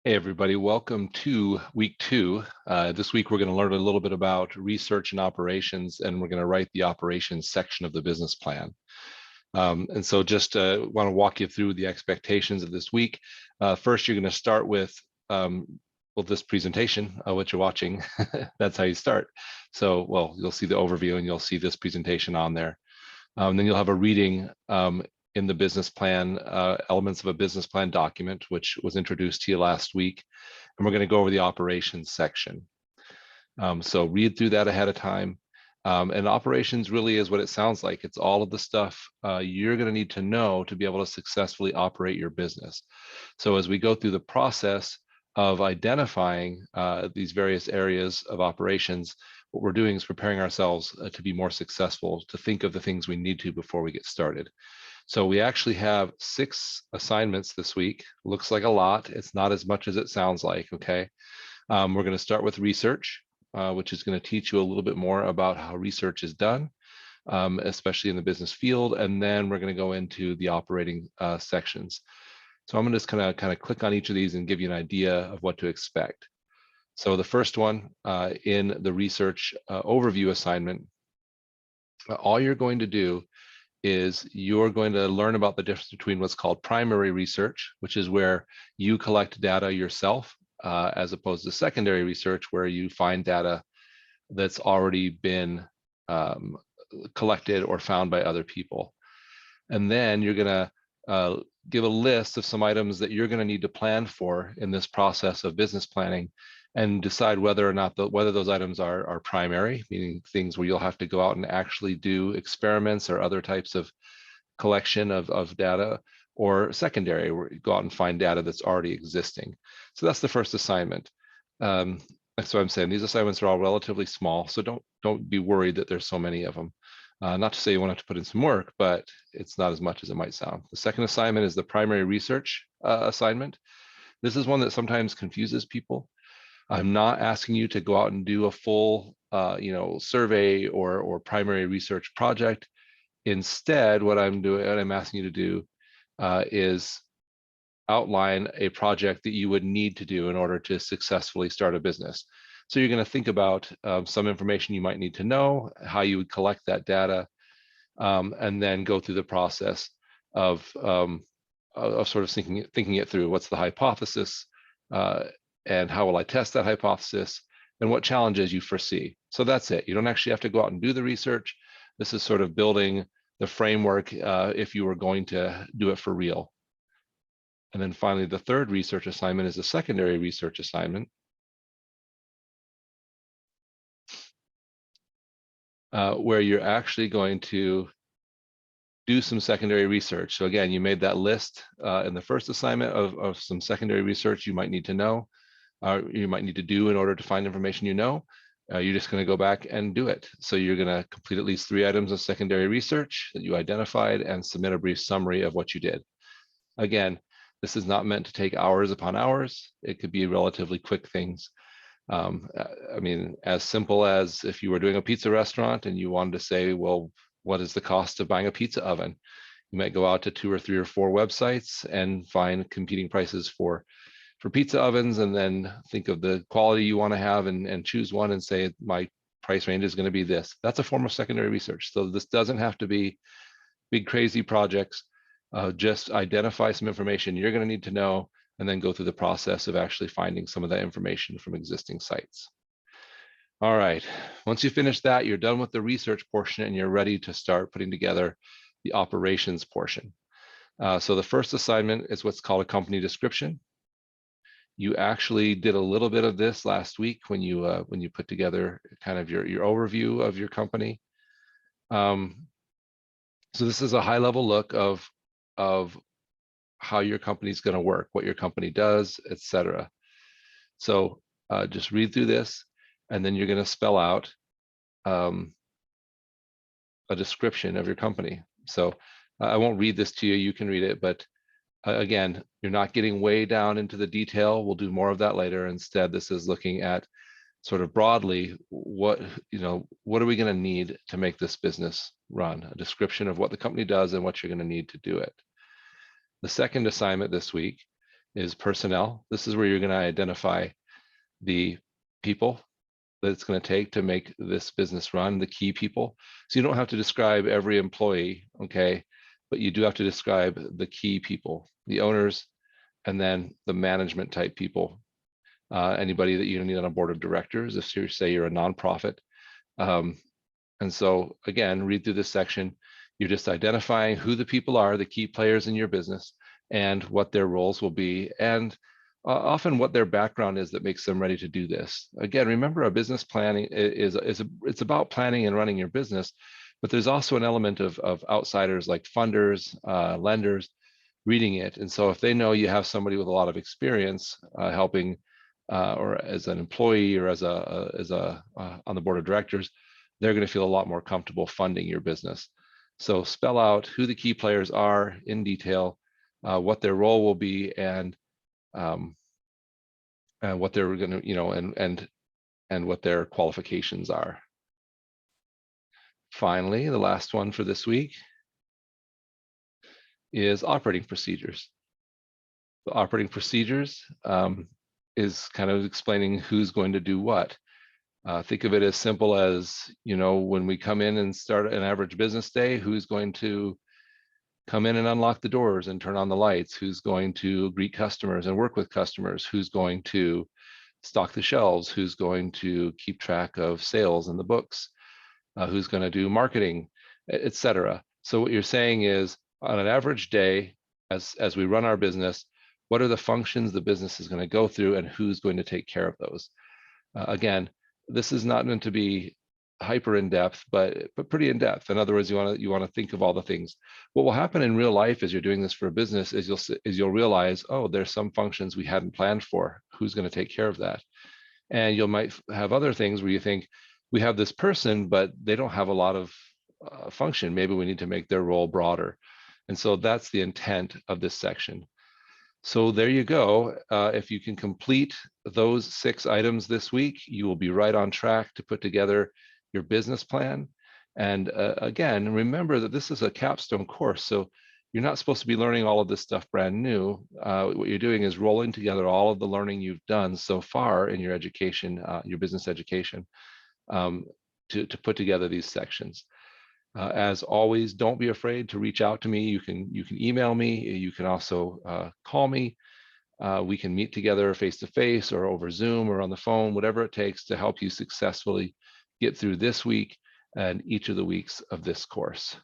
Hey everybody, welcome to week 2. This week we're going to learn a little bit about research and operations, and we're going to write the operations section of the business plan. And so just want to walk you through the expectations of this week. First, you're going to start with this presentation, what you're watching. That's how you start. So, well, you'll see the overview and you'll see this presentation on there. Then you'll have a reading in the business plan, elements of a business plan document, which was introduced to you last week. And we're going to go over the operations section. So read through that ahead of time. And operations really is what it sounds like. It's all of the stuff you're going to need to know to be able to successfully operate your business. So as we go through the process of identifying these various areas of operations, what we're doing is preparing ourselves to be more successful, to think of the things we need to before we get started. So we actually have 6 assignments this week. Looks like a lot. It's not as much as it sounds like, okay? We're going to start with research, which is going to teach you a little bit more about how research is done, especially in the business field. And then we're going to go into the operating sections. So I'm going to just kind of click on each of these and give you an idea of what to expect. So the first one in the research overview assignment, all you're going to do is you're going to learn about the difference between what's called primary research, which is where you collect data yourself, as opposed to secondary research, where you find data that's already been collected or found by other people. And then you're going to give a list of some items that you're going to need to plan for in this process of business planning, and decide whether or not whether those items are primary, meaning things where you'll have to go out and actually do experiments or other types of collection of data, or secondary, where you go out and find data that's already existing. So that's the first assignment. That's what I'm saying. These assignments are all relatively small, so don't be worried that there's so many of them. Not to say you won't have to put in some work, but it's not as much as it might sound. The second assignment is the primary research assignment. This is one that sometimes confuses people. I'm not asking you to go out and do a full, survey or primary research project. Instead, what I'm asking you to do is outline a project that you would need to do in order to successfully start a business. So you're going to think about some information you might need to know, how you would collect that data, and then go through the process of sort of thinking it through. What's the hypothesis? And how will I test that hypothesis, and what challenges you foresee. So that's it. You don't actually have to go out and do the research. This is sort of building the framework if you were going to do it for real. And then finally, the third research assignment is a secondary research assignment, where you're actually going to do some secondary research. So again, you made that list in the first assignment of some secondary research you might need to know, you might need to do in order to find information you know. You're just going to go back and do it. So you're going to complete at least 3 items of secondary research that you identified and submit a brief summary of what you did. Again, this is not meant to take hours upon hours. It could be relatively quick things. I mean, as simple as if you were doing a pizza restaurant and you wanted to say, well, what is the cost of buying a pizza oven? You might go out to 2 or 3 or 4 websites and find competing prices for pizza ovens, and then think of the quality you want to have and choose one and say, my price range is going to be this. That's a form of secondary research. So this doesn't have to be big, crazy projects. Just identify some information you're going to need to know, and then go through the process of actually finding some of that information from existing sites. All right, once you finish that, you're done with the research portion and you're ready to start putting together the operations portion. So the first assignment is what's called a company description. You actually did a little bit of this last week when you put together kind of your overview of your company. So this is a high-level look of how your company is going to work, what your company does, etc. So just read through this, and then you're going to spell out a description of your company. So I won't read this to you. You can read it, but again, you're not getting way down into the detail. We'll do more of that later. Instead, this is looking at sort of broadly what are we going to need to make this business run, a description of what the company does and what you're going to need to do it. The second assignment this week is personnel. This is where you're going to identify the people that it's going to take to make this business run, the key people. So you don't have to describe every employee, okay? But you do have to describe the key people, the owners, and then the management type people. Anybody that you need on a board of directors, if you say you're a nonprofit. Um, and so again, read through this section. You're just identifying who the people are, the key players in your business, and what their roles will be, and often what their background is that makes them ready to do this. Again, remember, a business planning it's about planning and running your business, but there's also an element of outsiders like funders, lenders, reading it. And so if they know you have somebody with a lot of experience helping, or as an employee or as a on the board of directors, they're going to feel a lot more comfortable funding your business. So spell out who the key players are in detail, what their role will be, and what they're going to, and what their qualifications are. Finally, the last one for this week is operating procedures. The operating procedures is kind of explaining who's going to do what. Think of it as simple as, when we come in and start an average business day, who's going to come in and unlock the doors and turn on the lights, who's going to greet customers and work with customers, who's going to stock the shelves, who's going to keep track of sales in the books, who's going to do marketing, etc. So what you're saying is, on an average day, as we run our business, what are the functions the business is going to go through, and who's going to take care of those? Again, this is not meant to be hyper in depth, but pretty in depth. In other words, you want to think of all the things. What will happen in real life as you're doing this for a business is you'll realize, oh, there's some functions we hadn't planned for. Who's going to take care of that? And you might have other things where you think, we have this person, but they don't have a lot of function. Maybe we need to make their role broader. And so that's the intent of this section. So there you go. If you can complete those 6 items this week, you will be right on track to put together your business plan. And again, remember that this is a capstone course. So you're not supposed to be learning all of this stuff brand new. What you're doing is rolling together all of the learning you've done so far in your education, your business education, to put together these sections. As always, don't be afraid to reach out to me. You can email me. You can also call me. We can meet together face to face or over Zoom or on the phone, whatever it takes to help you successfully get through this week and each of the weeks of this course.